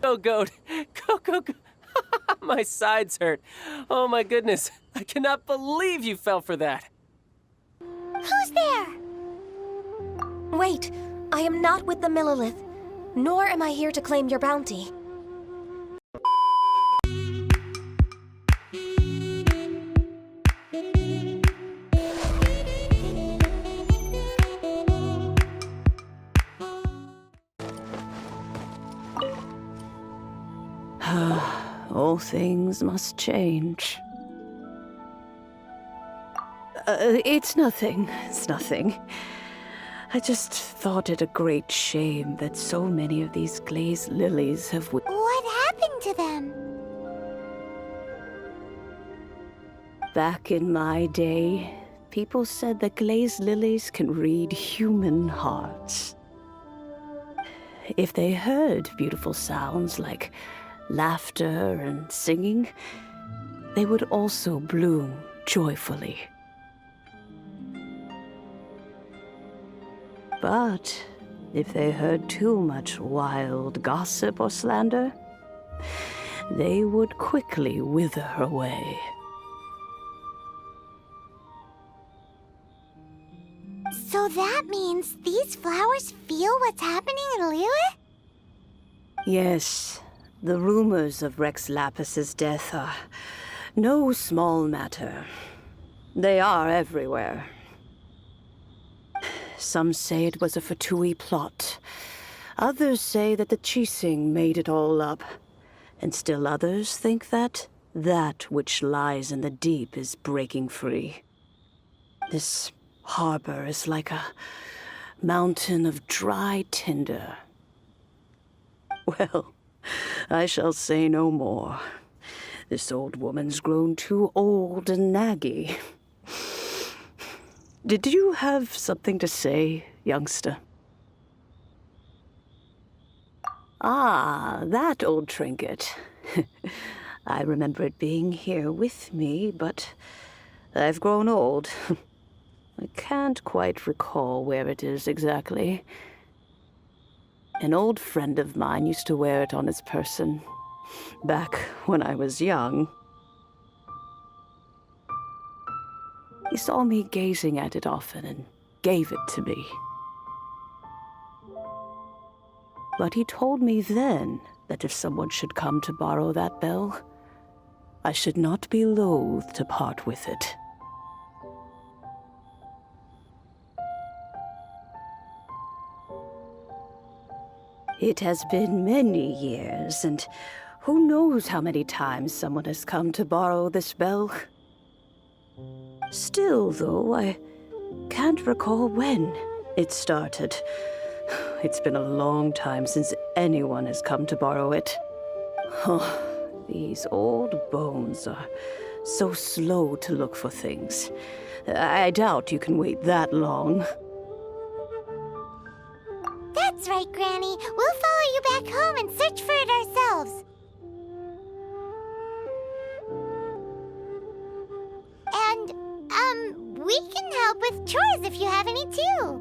Cocogoat. Cocogoat. My sides hurt. Oh my goodness. I cannot believe you fell for that. Who's there? Wait, I am not with the Millilith, nor am I here to claim your bounty. All things must change. It's nothing. It's nothing. I just thought it a great shame that so many of these glazed lilies have... What happened to them? Back in my day, people said that glazed lilies can read human hearts. If they heard beautiful sounds like laughter and singing, they would also bloom joyfully. But if they heard too much wild gossip or slander, they would quickly wither away. So that means these flowers feel what's happening in Liyue? Yes, the rumors of Rex Lapis's death are no small matter. They are everywhere. Some say it was a Fatui plot. Others say that the Qixing made it all up. And still others think that which lies in the deep is breaking free. This harbor is like a mountain of dry tinder. Well, I shall say no more. This old woman's grown too old and naggy. Did you have something to say, youngster? Ah, that old trinket. I remember it being here with me, but I've grown old. I can't quite recall where it is exactly. An old friend of mine used to wear it on his person, back when I was young. He saw me gazing at it often and gave it to me. But he told me then that if someone should come to borrow that bell, I should not be loath to part with it. It has been many years, and who knows how many times someone has come to borrow this bell. Still, though, I can't recall when it started. It's been a long time since anyone has come to borrow it. Oh, these old bones are so slow to look for things. I doubt you can wait that long. That's right, Granny. We'll follow you back home and search for it ourselves. And, we can help with chores if you have any, too.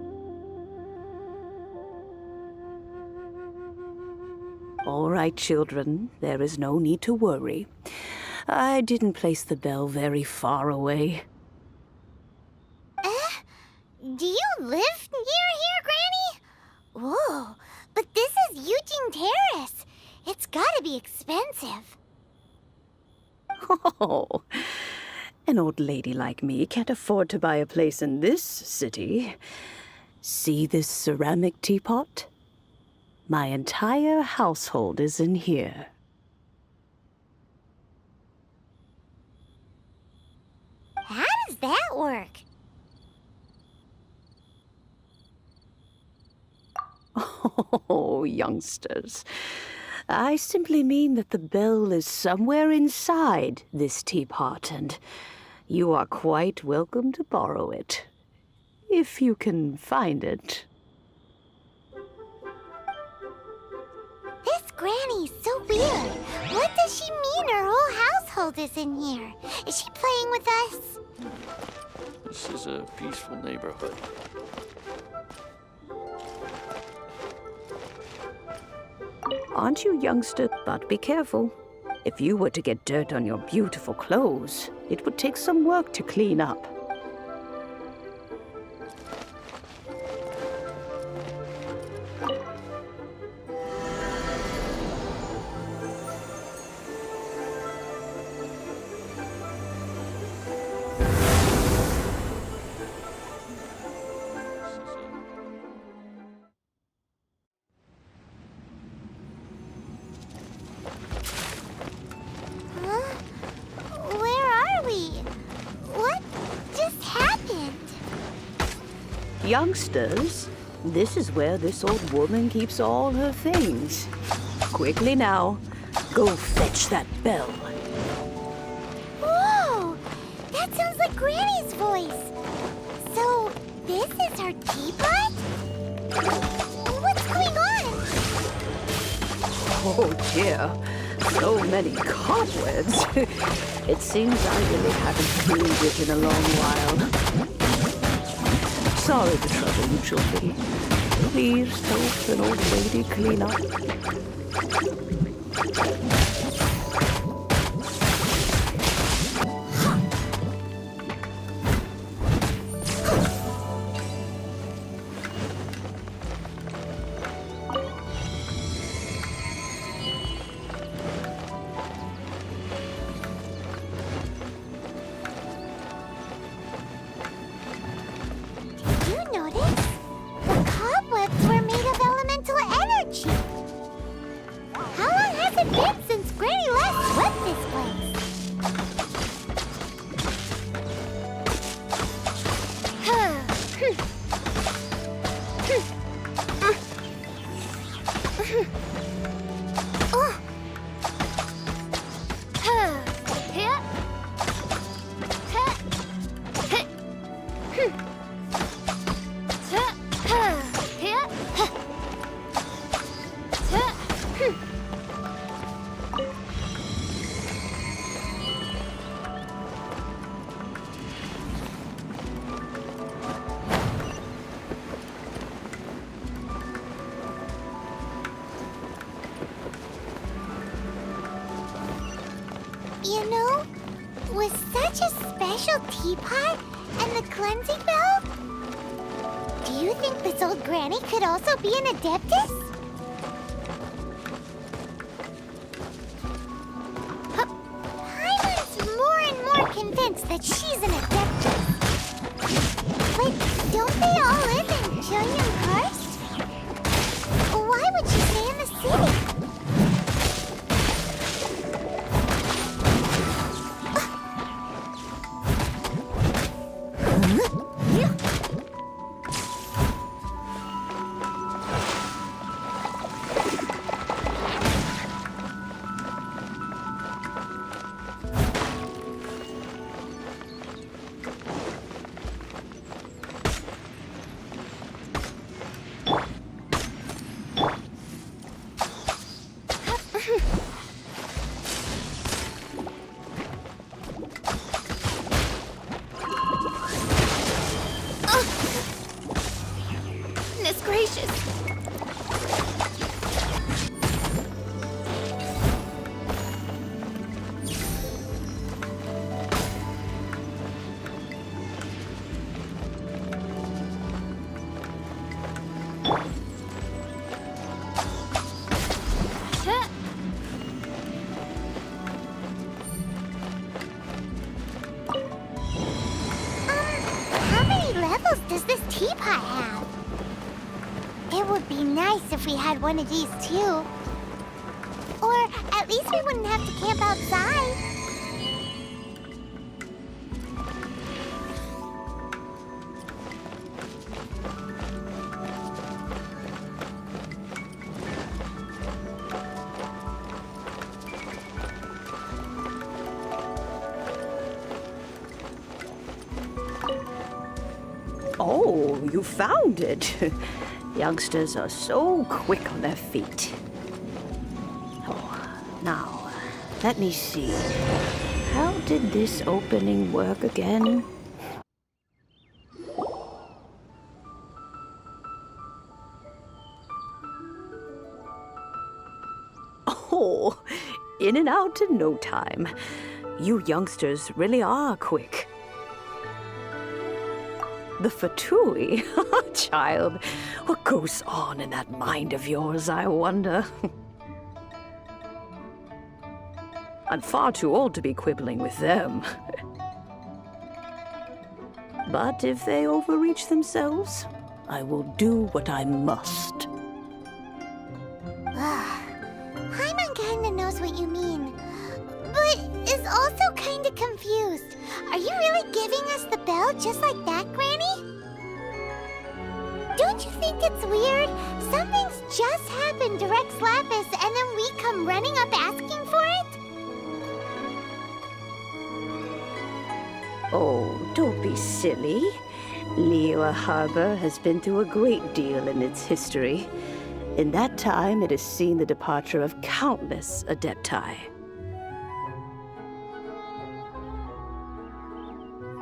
All right, children. There is no need to worry. I didn't place the bell very far away. Do you live near here, Granny? Whoa, but this is Eugene Terrace. It's gotta be expensive. Oh, an old lady like me can't afford to buy a place in this city. See this ceramic teapot? My entire household is in here. How does that work? Oh, youngsters. I simply mean that the bell is somewhere inside this teapot, and you are quite welcome to borrow it, if you can find it. This Granny's so weird. What does she mean her whole household is in here? Is she playing with us? This is a peaceful neighborhood. aren't you, youngster? But be careful. If you were to get dirt on your beautiful clothes, it would take some work to clean up. Huh? Where are we? What just happened? Youngsters, this is where this old woman keeps all her things. Quickly now, go fetch that bell. Whoa! That sounds like Granny's voice. So, this is her teapot? What's going on? Oh dear, so many cobwebs. It seems I really haven't cleaned it in a long while. Sorry to trouble you, children. Please help an old lady clean up. Did you notice? The cobwebs were made of elemental energy. How long has it been since Granny last swept this place? You know, with such a special teapot and the cleansing bell, do you think this old granny could also be an adeptus? Paimon's more and more convinced that she's an adeptus. But don't they all live in Jillian Karst? Why would she stay in the city? Goodness gracious! How many levels does this teapot have? It would be nice if we had one of these too. Or at least we wouldn't have to camp outside. Oh, you found it. Youngsters are so quick on their feet. Oh, now, let me see. How did this opening work again? Oh, in and out in no time. You youngsters really are quick. The Fatui? Child, what goes on in that mind of yours, I wonder? I'm far too old to be quibbling with them. But if they overreach themselves, I will do what I must. Paimon kinda knows what you mean, but is also kinda confused. Are you really giving us the bell just like that, Granny? Don't you think it's weird? Something's just happened to Rex Lapis and then we come running up asking for it? Oh, don't be silly. Liyue Harbor has been through a great deal in its history. In that time, it has seen the departure of countless adepti.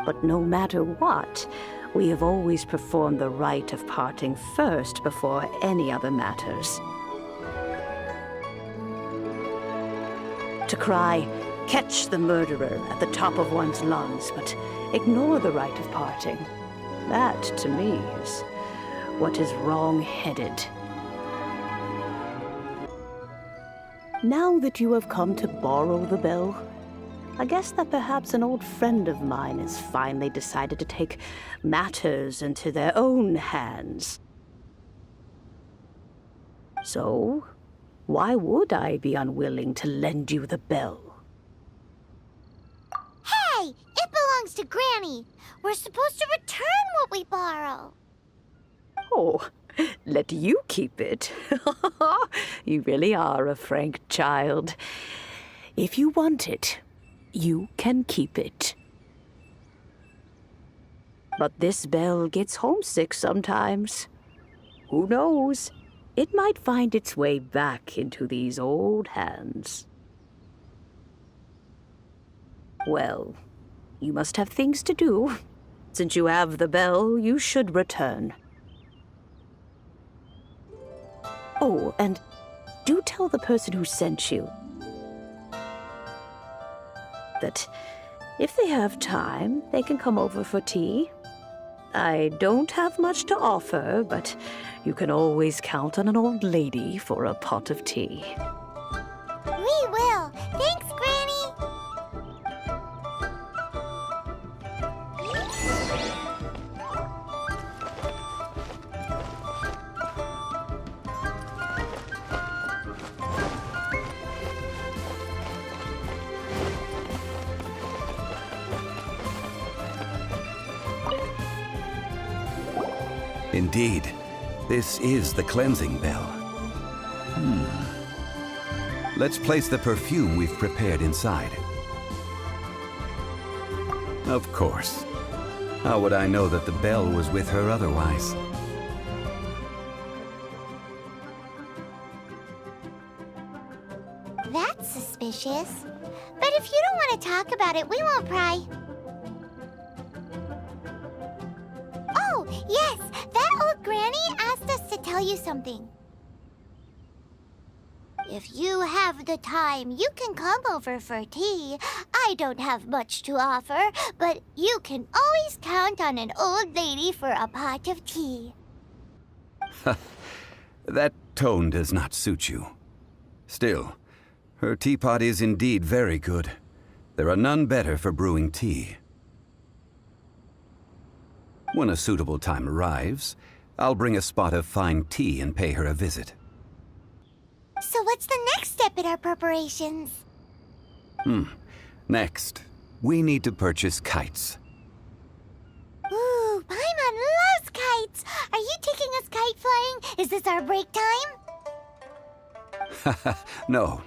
But no matter what, we have always performed the rite of parting first before any other matters. To cry, "Catch the murderer," at the top of one's lungs, but ignore the rite of parting. That, to me, is what is wrong-headed. Now that you have come to borrow the bell, I guess that perhaps an old friend of mine has finally decided to take matters into their own hands. So, why would I be unwilling to lend you the bell? Hey, it belongs to Granny. We're supposed to return what we borrow. Oh, let you keep it. You really are a frank child. If you want it, you can keep it. But this bell gets homesick sometimes. Who knows? It might find its way back into these old hands. Well, you must have things to do. Since you have the bell, you should return. Oh, and do tell the person who sent you that if they have time, they can come over for tea. I don't have much to offer, but you can always count on an old lady for a pot of tea. We will. Thanks, Granny. Indeed, this is the cleansing bell. Let's place the perfume we've prepared inside. Of course. How would I know that the bell was with her otherwise? That's suspicious. But if you don't want to talk about it, we won't pry. Oh, yes! That old granny asked us to tell you something. If you have the time, you can come over for tea. I don't have much to offer, but you can always count on an old lady for a pot of tea. That tone does not suit you. Still, her teapot is indeed very good. There are none better for brewing tea. When a suitable time arrives, I'll bring a spot of fine tea and pay her a visit. So what's the next step in our preparations? Next, we need to purchase kites. Ooh, Paimon loves kites! Are you taking us kite flying? Is this our break time? No.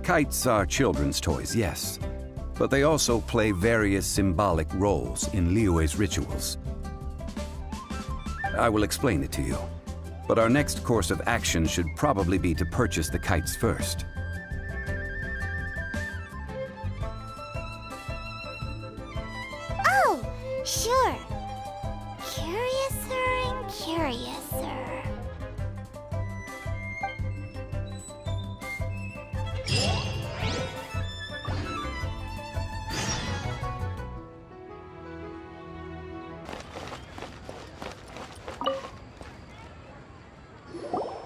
Kites are children's toys, yes. But they also play various symbolic roles in Liyue's rituals. I will explain it to you. But our next course of action should probably be to purchase the kites first. Oh, sure. Curiouser and curiouser.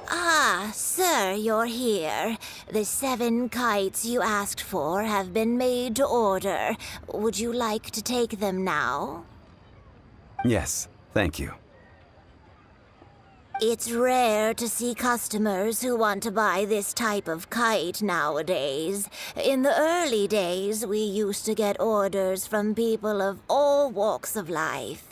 Ah, sir, you're here. The 7 kites you asked for have been made to order. Would you like to take them now? Yes, thank you. It's rare to see customers who want to buy this type of kite nowadays. In the early days, we used to get orders from people of all walks of life.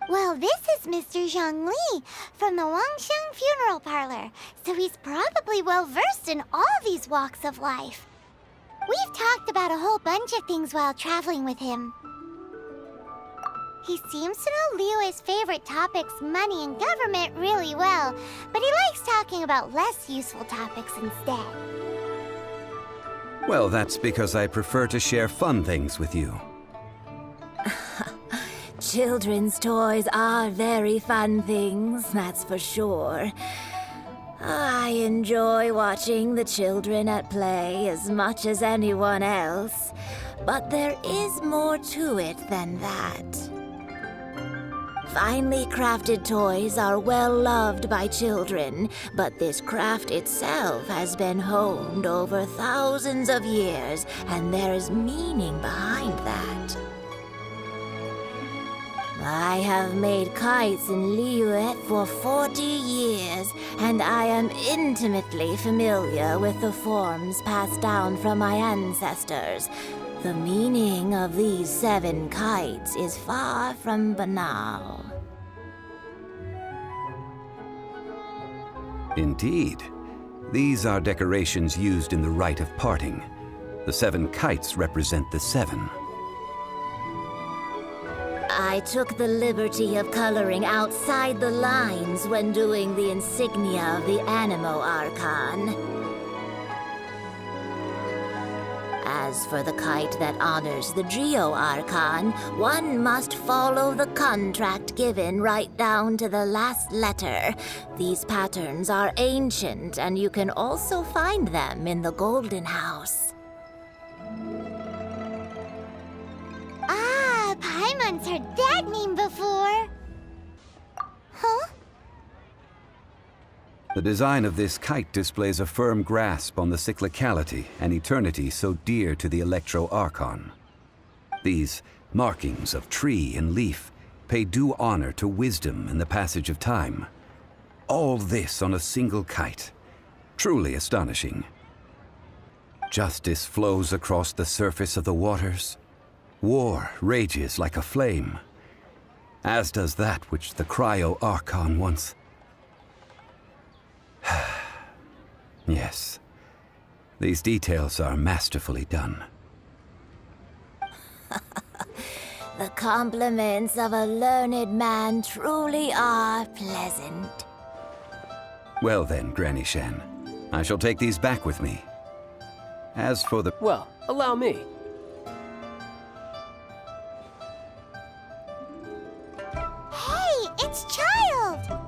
Well, this is Mr. Zhongli from the Wangsheng Funeral Parlor, so he's probably well-versed in all these walks of life. We've talked about a whole bunch of things while traveling with him. He seems to know Liyue's favorite topics, money and government, really well, but he likes talking about less useful topics instead. Well, that's because I prefer to share fun things with you. Children's toys are very fun things, that's for sure. I enjoy watching the children at play as much as anyone else, but there is more to it than that. Finely crafted toys are well loved by children, but this craft itself has been honed over thousands of years, and there is meaning behind that. I have made kites in Liyue for 40 years, and I am intimately familiar with the forms passed down from my ancestors. The meaning of these 7 kites is far from banal. Indeed. These are decorations used in the rite of parting. The 7 kites represent the 7. I took the liberty of coloring outside the lines when doing the insignia of the Animo Archon. As for the kite that honors the Geo Archon, one must follow the contract given right down to the last letter. These patterns are ancient, and you can also find them in the Golden House. Ah, Paimon's heard that name before. Huh? The design of this kite displays a firm grasp on the cyclicality and eternity so dear to the Electro Archon. These markings of tree and leaf pay due honor to wisdom and the passage of time. All this on a single kite. Truly astonishing. Justice flows across the surface of the waters. War rages like a flame, as does that which the Cryo Archon once... Yes, these details are masterfully done. The compliments of a learned man truly are pleasant. Well then, Granny Shen, I shall take these back with me. As for the... Well, allow me. Hey, it's Child!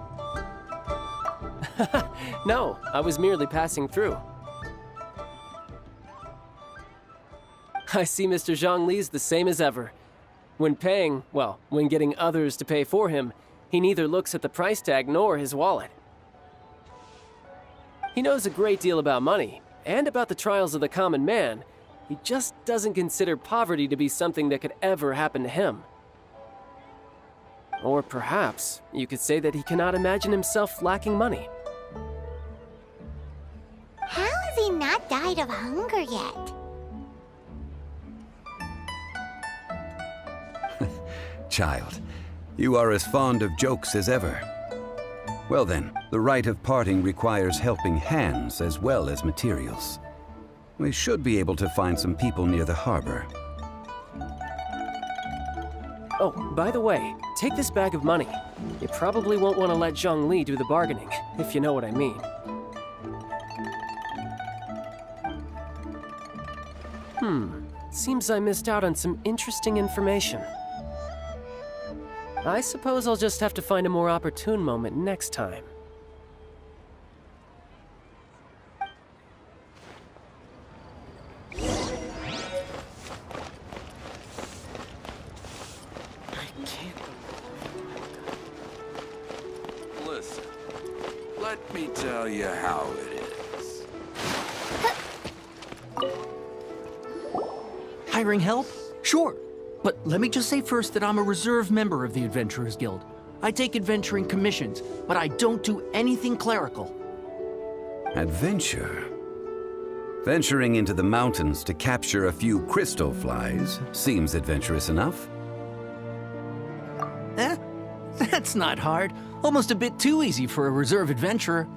No, I was merely passing through. I see Mr. Zhongli's the same as ever. When paying, well, when getting others to pay for him, he neither looks at the price tag nor his wallet. He knows a great deal about money, and about the trials of the common man. He just doesn't consider poverty to be something that could ever happen to him. Or perhaps you could say that he cannot imagine himself lacking money. How has he not died of hunger yet? Child, you are as fond of jokes as ever. Well then, the rite of parting requires helping hands as well as materials. We should be able to find some people near the harbor. Oh, by the way, take this bag of money. You probably won't want to let Zhongli do the bargaining, if you know what I mean. Seems I missed out on some interesting information. I suppose I'll just have to find a more opportune moment next time. Let me tell you how it is. Hiring help? Sure. But let me just say first that I'm a reserve member of the Adventurers Guild. I take adventuring commissions, but I don't do anything clerical. Adventure? Venturing into the mountains to capture a few crystal flies seems adventurous enough. That's not hard. Almost a bit too easy for a reserve adventurer.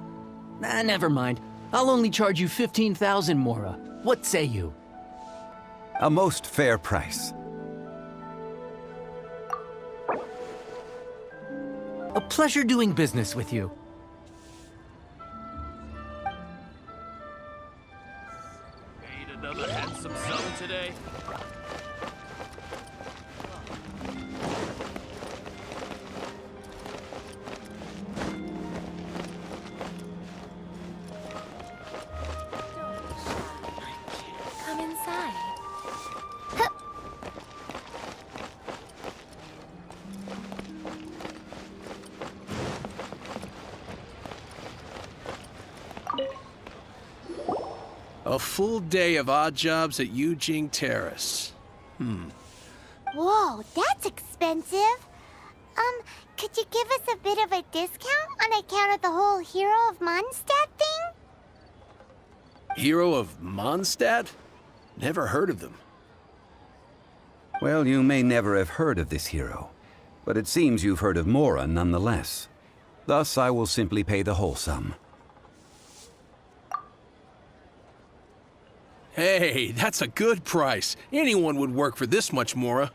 Never mind. I'll only charge you 15,000 Mora. What say you? A most fair price. A pleasure doing business with you. Made another handsome sum today. Come inside. A full day of odd jobs at Yujing Terrace. Whoa, that's expensive. Could you give us a bit of a discount on account of the whole Hero of Mondstadt thing? Hero of Mondstadt? Never heard of them. Well, you may never have heard of this hero, but it seems you've heard of Mora nonetheless. Thus, I will simply pay the whole sum. Hey, that's a good price. Anyone would work for this much, Mora.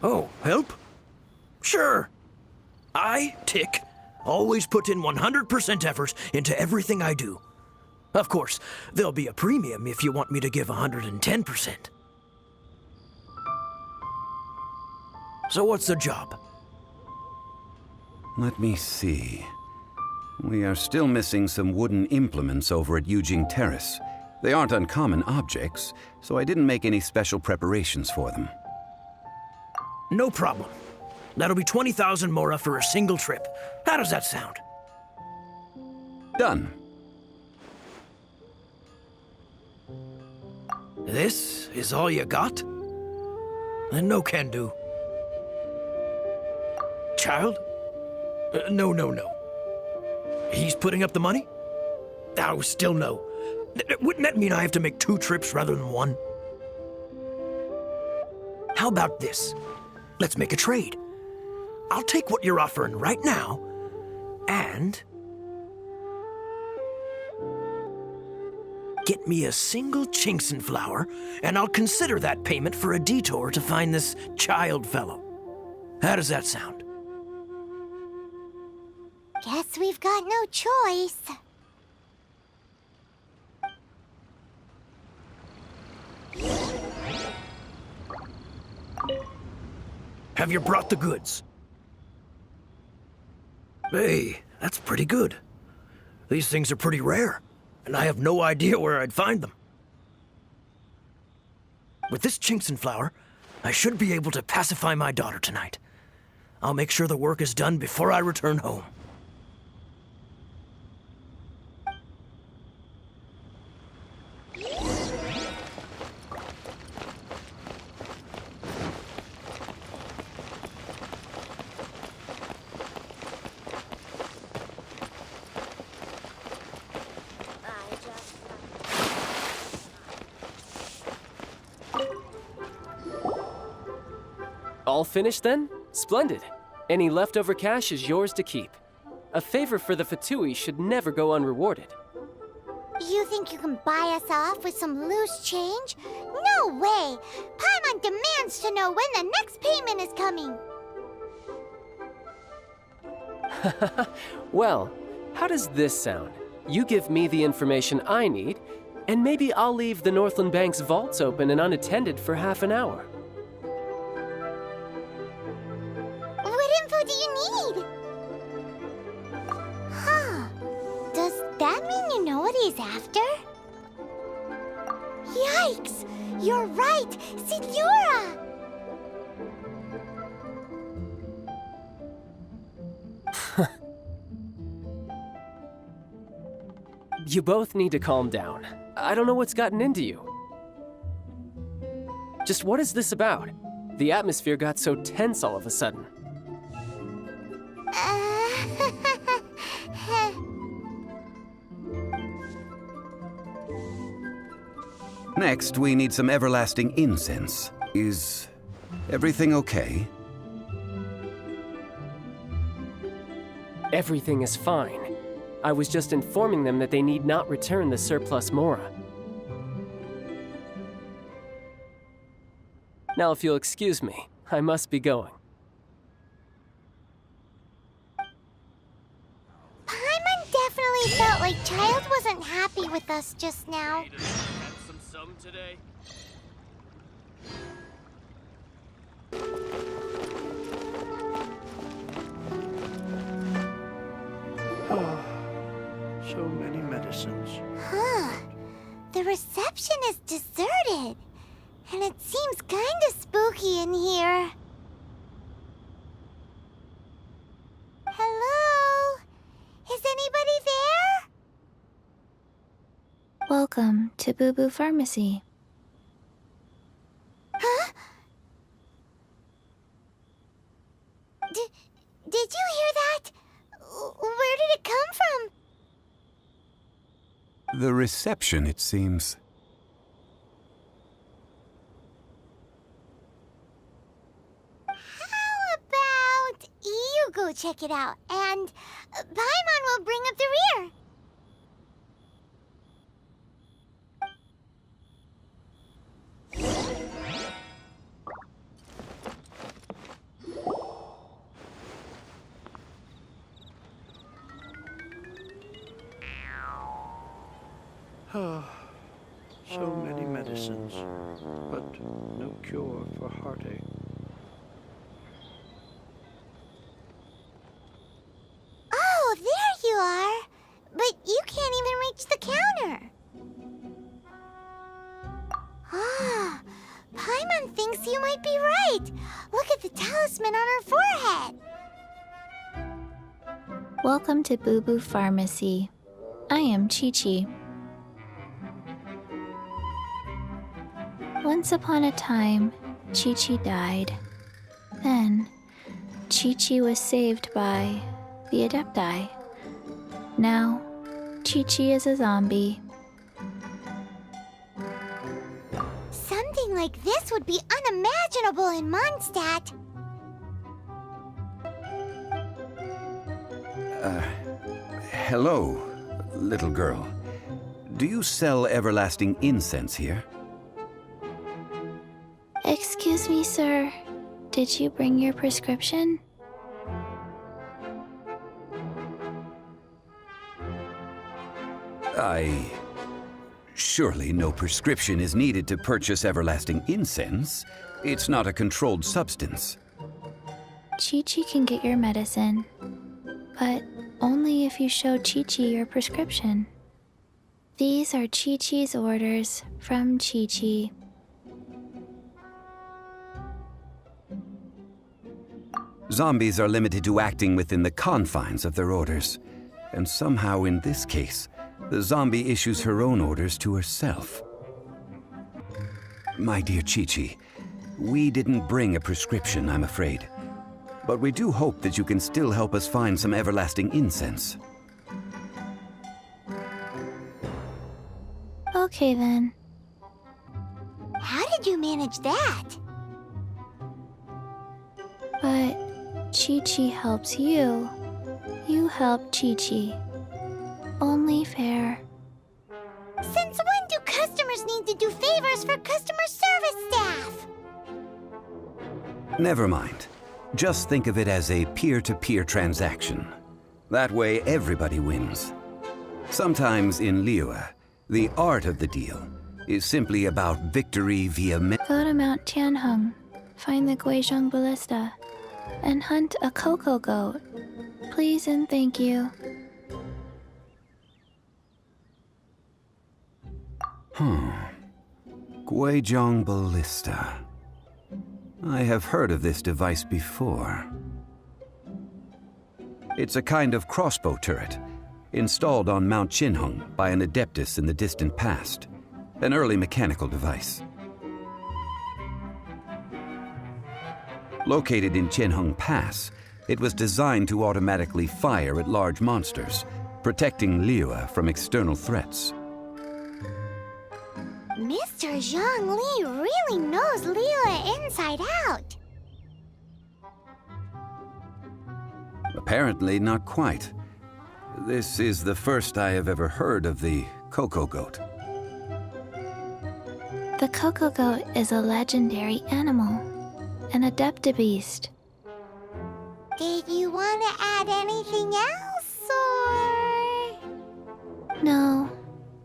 Oh, help? Sure. I, Tick, always put in 100% effort into everything I do. Of course, there'll be a premium if you want me to give 110%. So what's the job? Let me see. We are still missing some wooden implements over at Yujing Terrace. They aren't uncommon objects, so I didn't make any special preparations for them. No problem. That'll be 20,000 Mora for a single trip. How does that sound? Done. This is all you got? Then no can do. Child? No. He's putting up the money? Oh, still no. Wouldn't that mean I have to make 2 trips rather than 1? How about this? Let's make a trade. I'll take what you're offering right now, and get me a single Qingxin flower, and I'll consider that payment for a detour to find this child fellow. How does that sound? Guess we've got no choice. Have you brought the goods? Hey, that's pretty good. These things are pretty rare, and I have no idea where I'd find them. With this Qingxin flower, I should be able to pacify my daughter tonight. I'll make sure the work is done before I return home. All finished then? Splendid. Any leftover cash is yours to keep. A favor for the Fatui should never go unrewarded. You think you can buy us off with some loose change? No way! Paimon demands to know when the next payment is coming! Well, how does this sound? You give me the information I need, and maybe I'll leave the Northland Bank's vaults open and unattended for half an hour. What info do you need? Huh. Does that mean you know what he's after? Yikes! You're right! Signora! You both need to calm down. I don't know what's gotten into you. Just what is this about? The atmosphere got so tense all of a sudden. Next, we need some everlasting incense. Is everything okay? Everything is fine. I was just informing them that they need not return the surplus Mora. Now, if you'll excuse me, I must be going. Paimon definitely felt like Child wasn't happy with us just now. Today? So many medicines. Huh. The reception is deserted. And it seems kinda spooky in here. Hello? Is anybody there? Welcome to Bubu Pharmacy. Huh? Did you hear that? Where did it come from? The reception, it seems. How about you go check it out, and Paimon will bring up the rear. So many medicines, but no cure for heartache. Oh, there you are. But you can't even reach the counter. Ah, Paimon thinks you might be right. Look at the talisman on her forehead. Welcome to Bubu Pharmacy. I am Qiqi. Once upon a time, Qiqi died. Then, Qiqi was saved by the adepti. Now, Qiqi is a zombie. Something like this would be unimaginable in Mondstadt. Hello, little girl. Do you sell everlasting incense here? Excuse me, sir. Did you bring your prescription? Surely no prescription is needed to purchase everlasting incense. It's not a controlled substance. Qiqi can get your medicine, but only if you show Qiqi your prescription. These are Qiqi's orders from Qiqi. Zombies are limited to acting within the confines of their orders. And somehow in this case, the zombie issues her own orders to herself. My dear Qiqi, we didn't bring a prescription, I'm afraid. But we do hope that you can still help us find some everlasting incense. Okay then. How did you manage that? But Qiqi helps you. You help Qiqi. Only fair. Since when do customers need to do favors for customer service staff? Never mind. Just think of it as a peer-to-peer transaction. That way everybody wins. Sometimes in Liyue, the art of the deal is simply about victory via Go to Mount Tianheng. Find the Guizhong Ballista. and hunt a Cocogoat. Please and thank you. Guizhong Ballista. I have heard of this device before. It's a kind of crossbow turret, installed on Mount Qinheng by an adeptus in the distant past. An early mechanical device. Located in Qinheng Pass, it was designed to automatically fire at large monsters, protecting Liyue from external threats. Mr. Zhongli really knows Liyue inside out. Apparently not quite. This is the first I have ever heard of the Cocogoat. The Cocogoat is a legendary animal, an adepti beast. Did you want to add anything else, or...? No,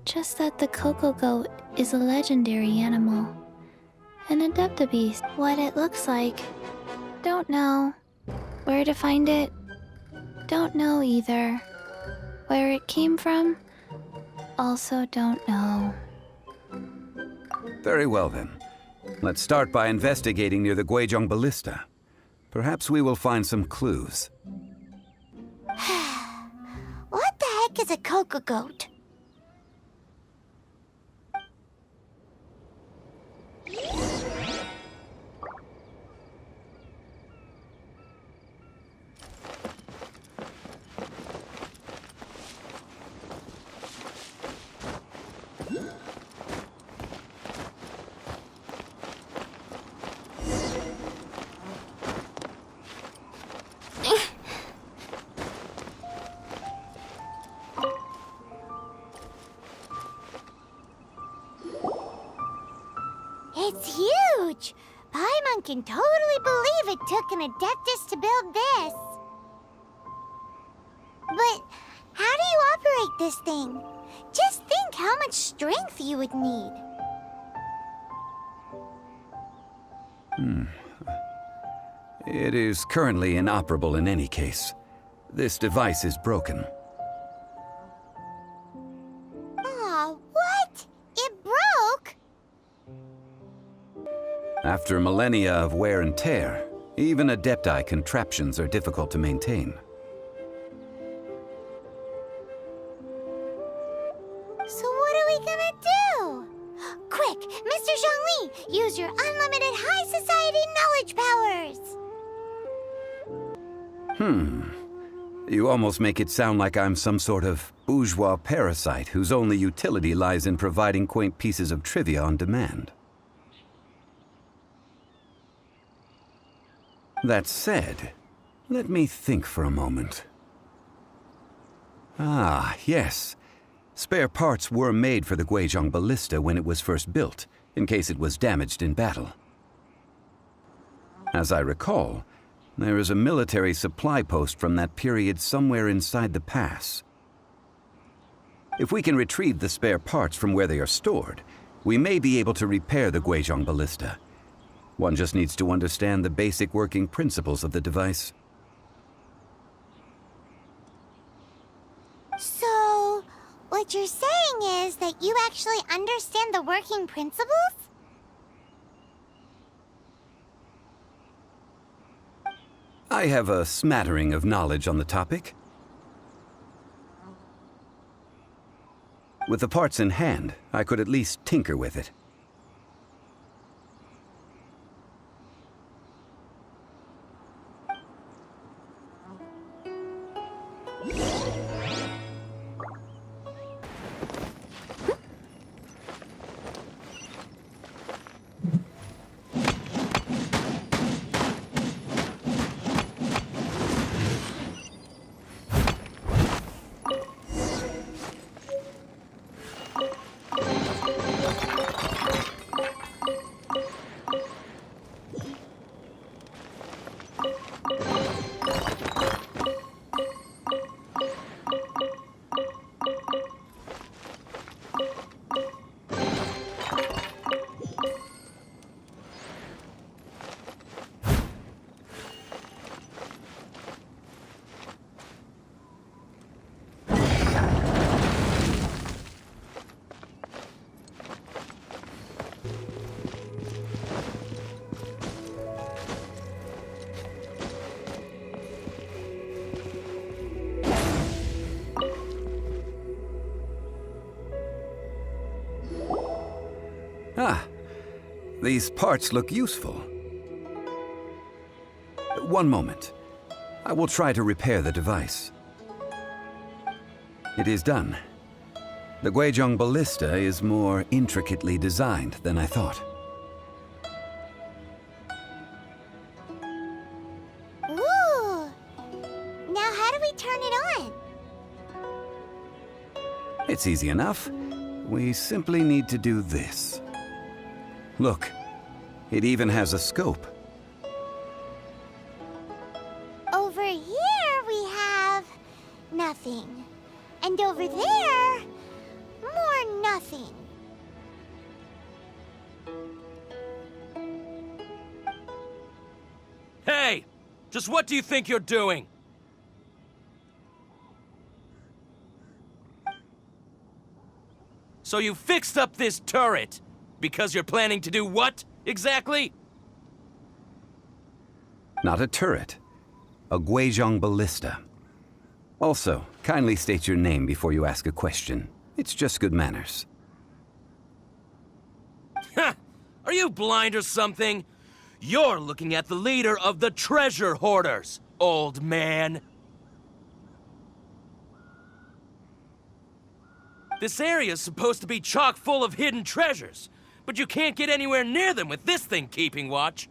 just that the Cocogoat is a legendary animal, an adepti beast. What it looks like, don't know. Where to find it, don't know either. Where it came from, also don't know. Very well then. Let's start by investigating near the Guizhong Ballista. Perhaps we will find some clues. What the heck is a Cocogoat? It's huge! Paimon can totally believe it took an adeptus to build this. But how do you operate this thing? Just think how much strength you would need. It is currently inoperable in any case. This device is broken. Aw, what? It broke? After millennia of wear and tear, even adepti contraptions are difficult to maintain. So what are we gonna do? Quick, Mr. Zhongli, use your unlimited high society knowledge powers! You almost make it sound like I'm some sort of bourgeois parasite whose only utility lies in providing quaint pieces of trivia on demand. That said, let me think for a moment. Ah, yes. Spare parts were made for the Guizhong Ballista when it was first built, in case it was damaged in battle. As I recall, there is a military supply post from that period somewhere inside the pass. If we can retrieve the spare parts from where they are stored, we may be able to repair the Guizhong Ballista. One just needs to understand the basic working principles of the device. So, what you're saying is that you actually understand the working principles? I have a smattering of knowledge on the topic. With the parts in hand, I could at least tinker with it. These parts look useful. One moment. I will try to repair the device. It is done. The Guizhong ballista is more intricately designed than I thought. Ooh! Now how do we turn it on? It's easy enough. We simply need to do this. Look, it even has a scope. Over here we have nothing. And over there, more nothing. Hey! Just what do you think you're doing? So you fixed up this turret because you're planning to do what, exactly? Not a turret. A Guizhong ballista. Also, kindly state your name before you ask a question. It's just good manners. Ha! Are you blind or something? You're looking at the leader of the treasure hoarders, old man. This area's supposed to be chock full of hidden treasures, but you can't get anywhere near them with this thing keeping watch.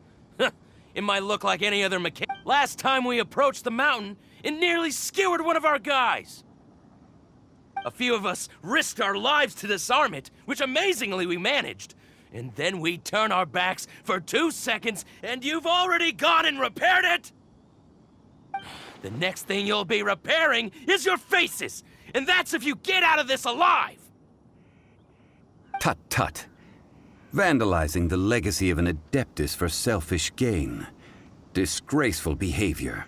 It might look like any other mechanic. Last time we approached the mountain, it nearly skewered one of our guys. A few of us risked our lives to disarm it, which amazingly we managed. And then we turn our backs for 2 seconds, and you've already gone and repaired it? The next thing you'll be repairing is your faces, and that's if you get out of this alive! Tut tut. Vandalizing the legacy of an adeptus for selfish gain. Disgraceful behavior.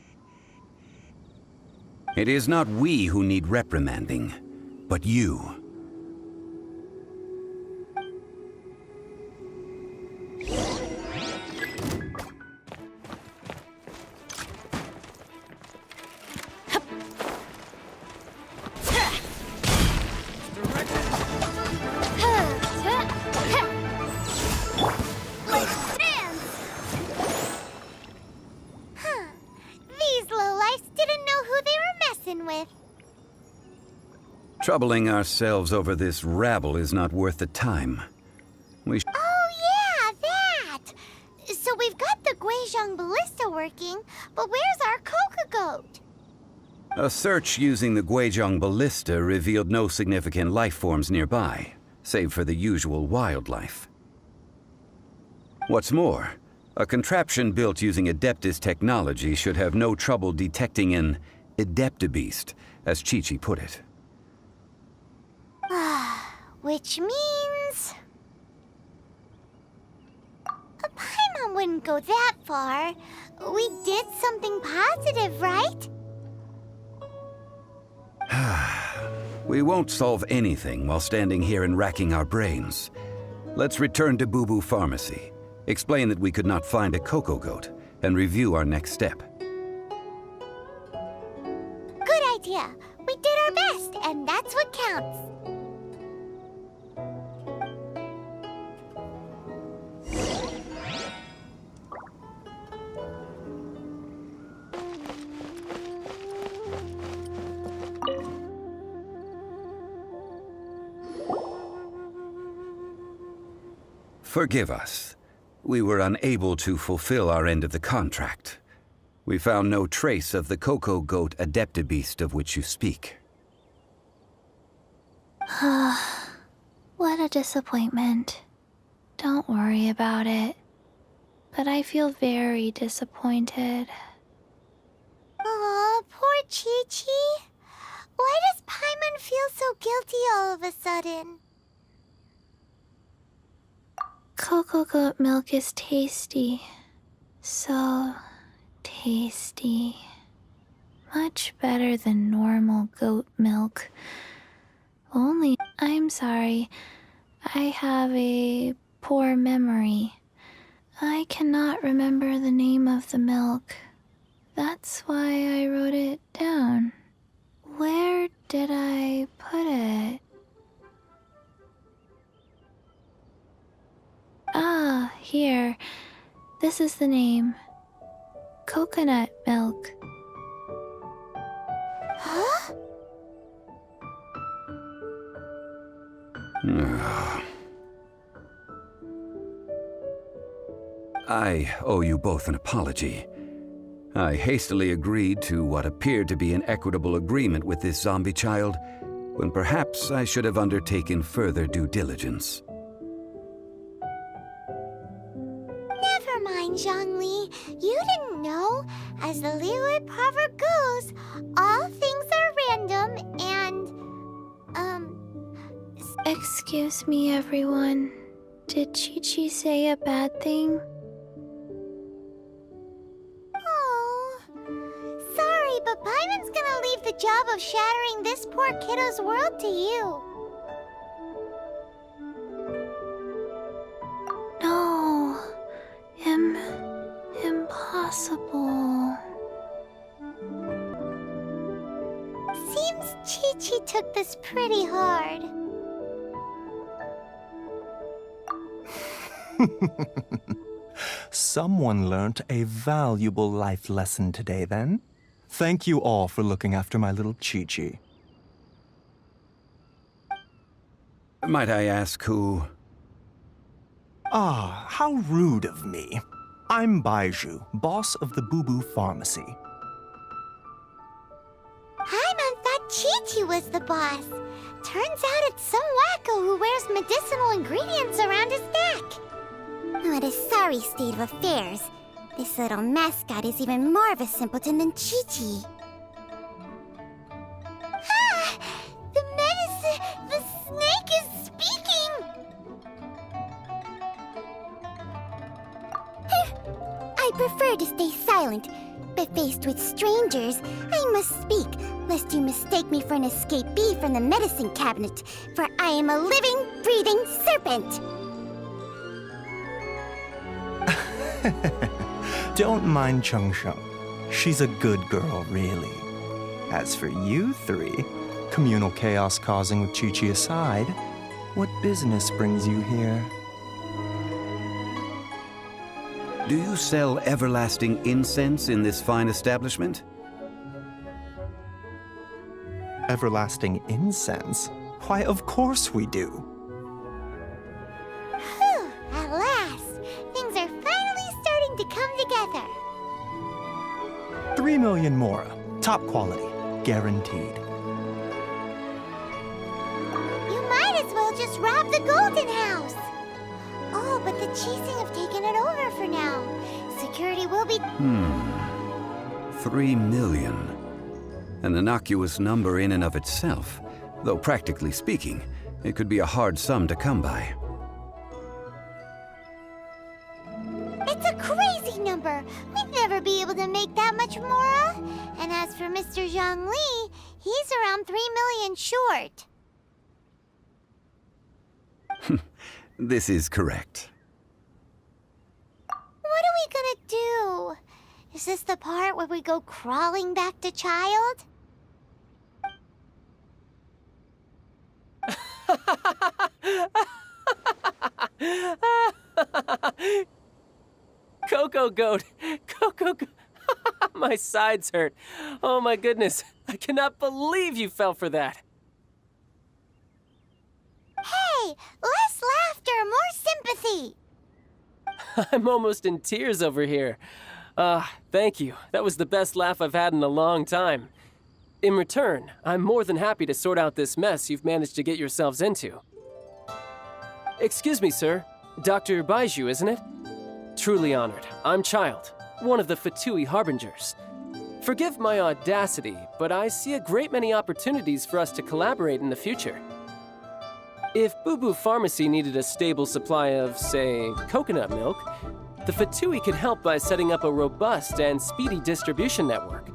It is not we who need reprimanding, but you. Troubling ourselves over this rabble is not worth the time. Oh yeah, that! So we've got the Guizhong ballista working, but where's our Cocogoat? A search using the Guizhong ballista revealed no significant life forms nearby, save for the usual wildlife. What's more, a contraption built using Adeptus technology should have no trouble detecting an adeptibeast, as Qiqi put it. Which means... Paimon wouldn't go that far. We did something positive, right? We won't solve anything while standing here and racking our brains. Let's return to Bubu Pharmacy, explain that we could not find a Cocogoat, and review our next step. Good idea. We did our best, and that's what counts. Forgive us. We were unable to fulfill our end of the contract. We found no trace of the Cocogoat adeptibeast of which you speak. What a disappointment. Don't worry about it. But I feel very disappointed. Aw, poor Qiqi. Why does Paimon feel so guilty all of a sudden? Cocogoat milk is tasty. So tasty. Much better than normal goat milk. Only, I'm sorry. I have a poor memory. I cannot remember the name of the milk. That's why I wrote it down. Where did I put it? Ah, here. This is the name. Coconut milk. Huh? I owe you both an apology. I hastily agreed to what appeared to be an equitable agreement with this zombie child, when perhaps I should have undertaken further due diligence. Never mind, Zhongli. You didn't know. As the Liyue proverb goes, all things are random and, Excuse me, everyone. Did Qiqi say a bad thing? Oh, sorry, but Paimon's gonna leave the job of shattering this poor kiddo's world to you. No. Impossible. Seems Qiqi took this pretty hard. Someone learnt a valuable life lesson today, then. Thank you all for looking after my little Qiqi. Might I ask who? Ah, how rude of me. I'm Baiju, boss of the Bubu Pharmacy. Paimon thought Qiqi was the boss. Turns out it's some wacko who wears medicinal ingredients around his neck. What a sorry state of affairs. This little mascot is even more of a simpleton than Qiqi. Ah! The medicine... The snake is speaking! I prefer to stay silent, but faced with strangers, I must speak, lest you mistake me for an escapee from the medicine cabinet, for I am a living, breathing serpent! Don't mind Chung Sheng. She's a good girl, really. As for you three, communal chaos causing with Qiqi aside, what business brings you here? Do you sell everlasting incense in this fine establishment? Everlasting incense? Why, of course we do. Whew, at last! Things are finally starting to come together. 3 million mora. Top quality. Guaranteed. You might as well just rob the Golden House! Oh, but the Qixing have taken it over for now. Security will be... 3 million. An innocuous number in and of itself, though practically speaking, it could be a hard sum to come by. It's a crazy number! We'd never be able to make that much mora. And as for Mr. Zhongli, he's around 3 million short. This is correct. What are we gonna do? Is this the part where we go crawling back to child? Cocogoat! Cocogoat! My sides hurt. Oh my goodness. I cannot believe you fell for that. Hey! Less laughter, more sympathy! I'm almost in tears over here. Thank you. That was the best laugh I've had in a long time. In return, I'm more than happy to sort out this mess you've managed to get yourselves into. Excuse me, sir. Dr. Baiju, isn't it? Truly honored. I'm Child, one of the Fatui Harbingers. Forgive my audacity, but I see a great many opportunities for us to collaborate in the future. If Bubu Pharmacy needed a stable supply of, say, coconut milk, the Fatui could help by setting up a robust and speedy distribution network.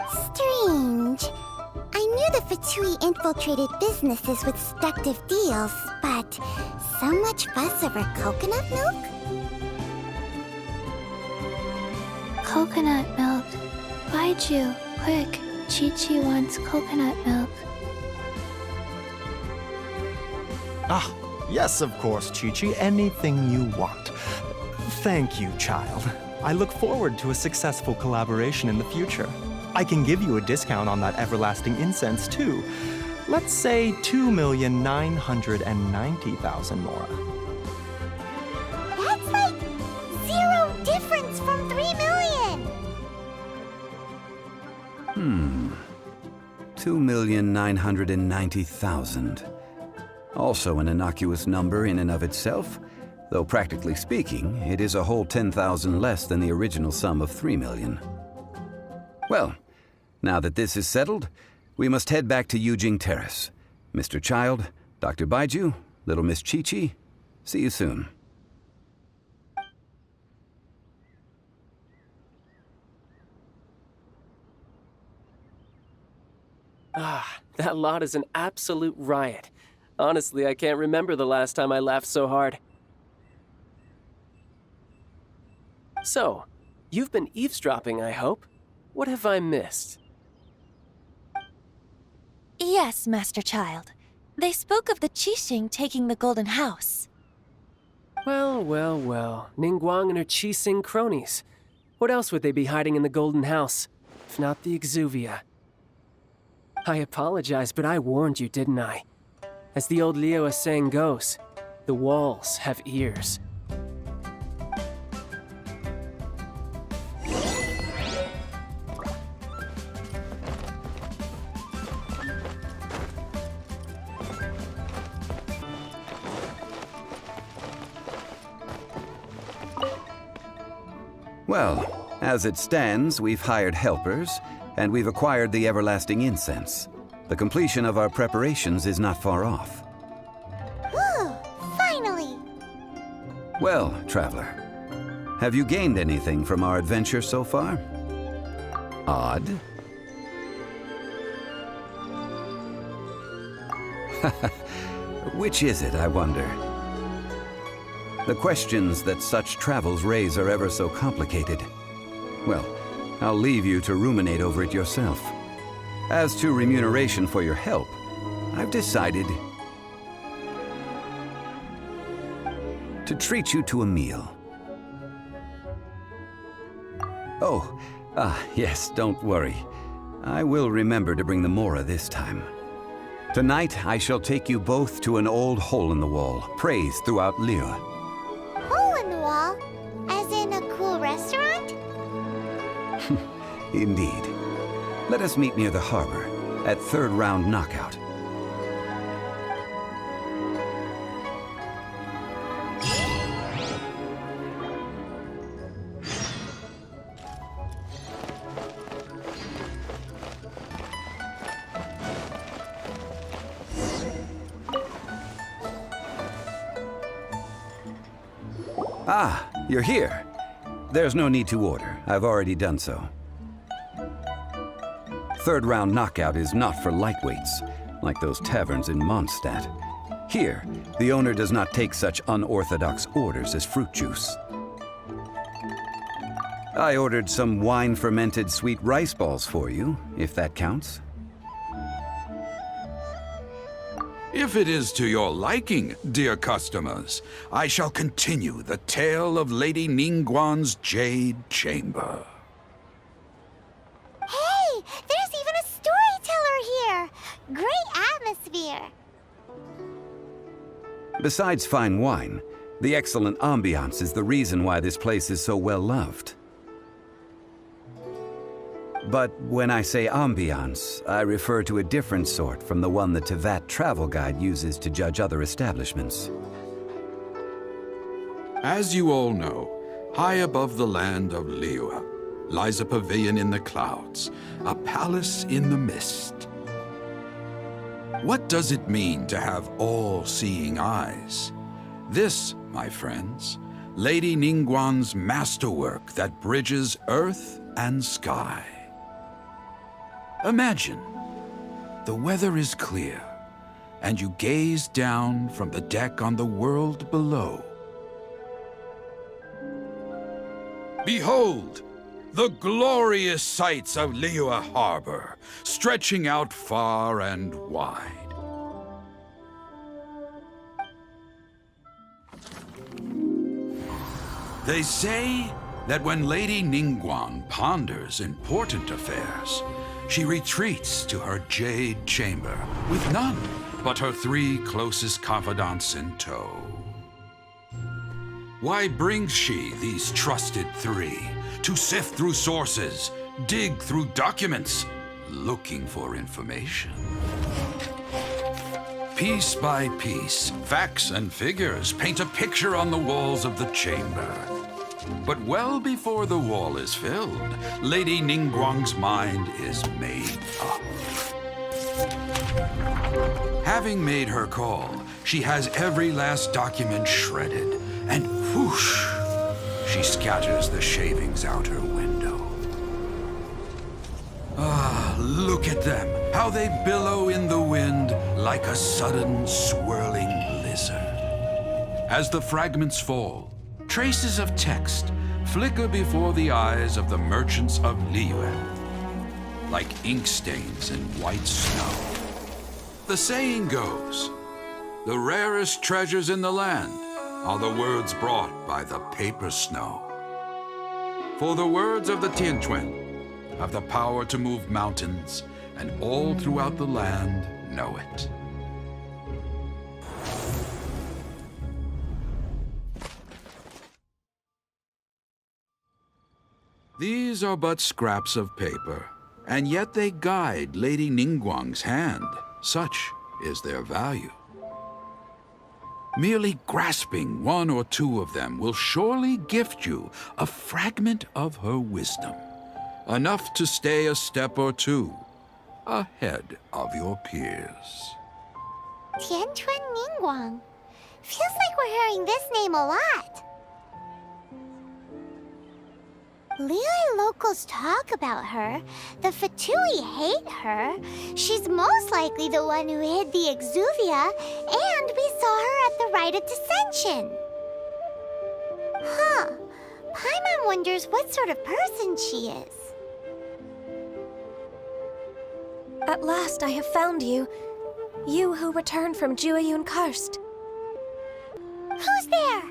Strange. I knew the Fatui infiltrated businesses with seductive deals, but so much fuss over coconut milk? Coconut milk. Baiju, quick. Qiqi wants coconut milk. Ah, Yes, of course, Qiqi. Anything you want. Thank you, child. I look forward to a successful collaboration in the future. I can give you a discount on that everlasting incense, too. Let's say 2,990,000 Mora. That's like zero difference from 3 million! 2,990,000. Also an innocuous number in and of itself, though practically speaking, it is a whole 10,000 less than the original sum of 3 million. Well, now that this is settled, we must head back to Yujing Terrace. Mr. Child, Dr. Baiju, little Miss Qiqi, see you soon. Ah, that lot is an absolute riot. Honestly, I can't remember the last time I laughed so hard. So, you've been eavesdropping, I hope? What have I missed? Yes, Master Child. They spoke of the Qixing taking the Golden House. Well, well, well. Ningguang and her Qixing cronies. What else would they be hiding in the Golden House, if not the Exuvia? I apologize, but I warned you, didn't I? As the old Liyue saying goes, the walls have ears. Well, as it stands, we've hired helpers, and we've acquired the everlasting incense. The completion of our preparations is not far off. Whew, finally! Well, traveler, have you gained anything from our adventure so far? Odd. Which is it, I wonder? The questions that such travels raise are ever so complicated. Well, I'll leave you to ruminate over it yourself. As to remuneration for your help, I've decided to treat you to a meal. Oh, yes, don't worry. I will remember to bring the Mora this time. Tonight, I shall take you both to an old hole-in-the-wall, praised throughout Liyue. Hole in the wall? As in a cool restaurant? Indeed. Let us meet near the harbor, at third round knockout. Ah, you're here. There's no need to order. I've already done so. Third round knockout is not for lightweights, like those taverns in Mondstadt. Here, the owner does not take such unorthodox orders as fruit juice. I ordered some wine-fermented sweet rice balls for you, if that counts. If it is to your liking, dear customers, I shall continue the tale of Lady Ningguang's Jade Chamber. Hey, there's even a storyteller here! Great atmosphere! Besides fine wine, the excellent ambiance is the reason why this place is so well loved. But when I say ambiance, I refer to a different sort from the one the Tevat travel guide uses to judge other establishments. As you all know, high above the land of Liyue lies a pavilion in the clouds, a palace in the mist. What does it mean to have all-seeing eyes? This, my friends, Lady Ningguang's masterwork that bridges earth and sky. Imagine, the weather is clear, and you gaze down from the deck on the world below. Behold, the glorious sights of Liyue Harbor, stretching out far and wide. They say that when Lady Ningguang ponders important affairs, she retreats to her jade chamber with none but her 3 closest confidants in tow. Why brings she these trusted 3 to sift through sources, dig through documents, looking for information? Piece by piece, facts and figures paint a picture on the walls of the chamber. But well before the wall is filled, Lady Ningguang's mind is made up. Having made her call, she has every last document shredded, and whoosh, she scatters the shavings out her window. Ah, look at them, how they billow in the wind like a sudden swirling blizzard. As the fragments fall, traces of text flicker before the eyes of the merchants of Liyue, like ink stains in white snow. The saying goes, the rarest treasures in the land are the words brought by the paper snow. For the words of the Tianquan have the power to move mountains, and all throughout the land know it. These are but scraps of paper, and yet they guide Lady Ningguang's hand. Such is their value. Merely grasping 1 or 2 of them will surely gift you a fragment of her wisdom, enough to stay a step or 2 ahead of your peers. Tianquan Ningguang. Feels like we're hearing this name a lot. Liyue locals talk about her. The Fatui hate her. She's most likely the one who hid the Exuvia, and we saw her at the Rite of Dissension. Huh. Paimon wonders what sort of person she is. At last I have found you. You who returned from Jueyun Karst. Who's there?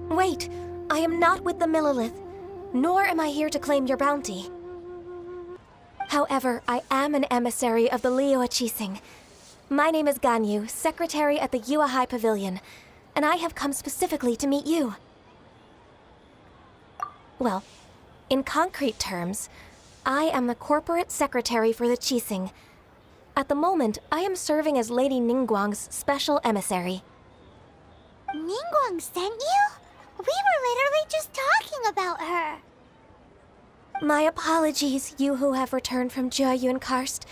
Wait, I am not with the Millelith, nor am I here to claim your bounty. However, I am an emissary of the Liyue Qixing. My name is Ganyu, secretary at the Yuehai Pavilion, and I have come specifically to meet you. Well, in concrete terms, I am the corporate secretary for the Qixing. At the moment, I am serving as Lady Ningguang's special emissary. Ningguang sent you? We were literally just talking about her. My apologies, you who have returned from Jueyun Karst.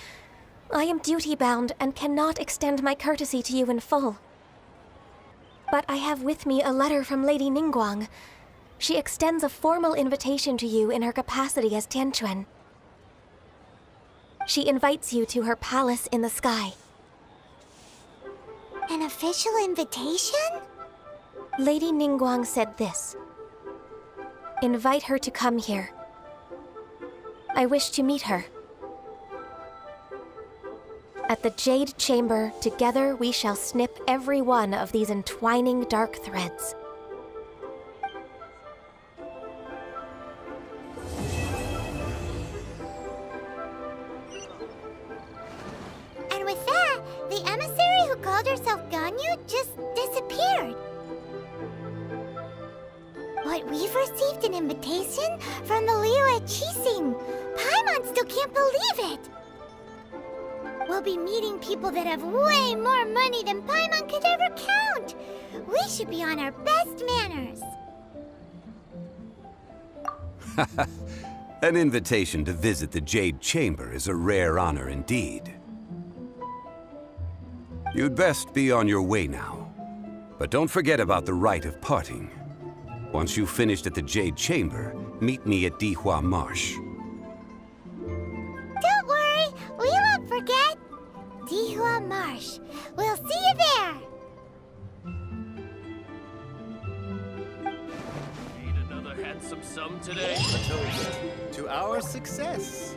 I am duty-bound and cannot extend my courtesy to you in full. But I have with me a letter from Lady Ningguang. She extends a formal invitation to you in her capacity as Tianquan. She invites you to her palace in the sky. An official invitation? Lady Ningguang said this. Invite her to come here. I wish to meet her. At the Jade Chamber, together we shall snip every one of these entwining dark threads. And with that, the emissary who called herself Ganyu just disappeared. But we've received an invitation from the Liyue Qixing. Paimon still can't believe it. We'll be meeting people that have way more money than Paimon could ever count. We should be on our best manners. An invitation to visit the Jade Chamber is a rare honor indeed. You'd best be on your way now. But don't forget about the rite of parting. Once you've finished at the Jade Chamber, meet me at Dihua Marsh. Don't worry, we won't forget. Dihua Marsh. We'll see you there. Need another handsome sum today? To our success.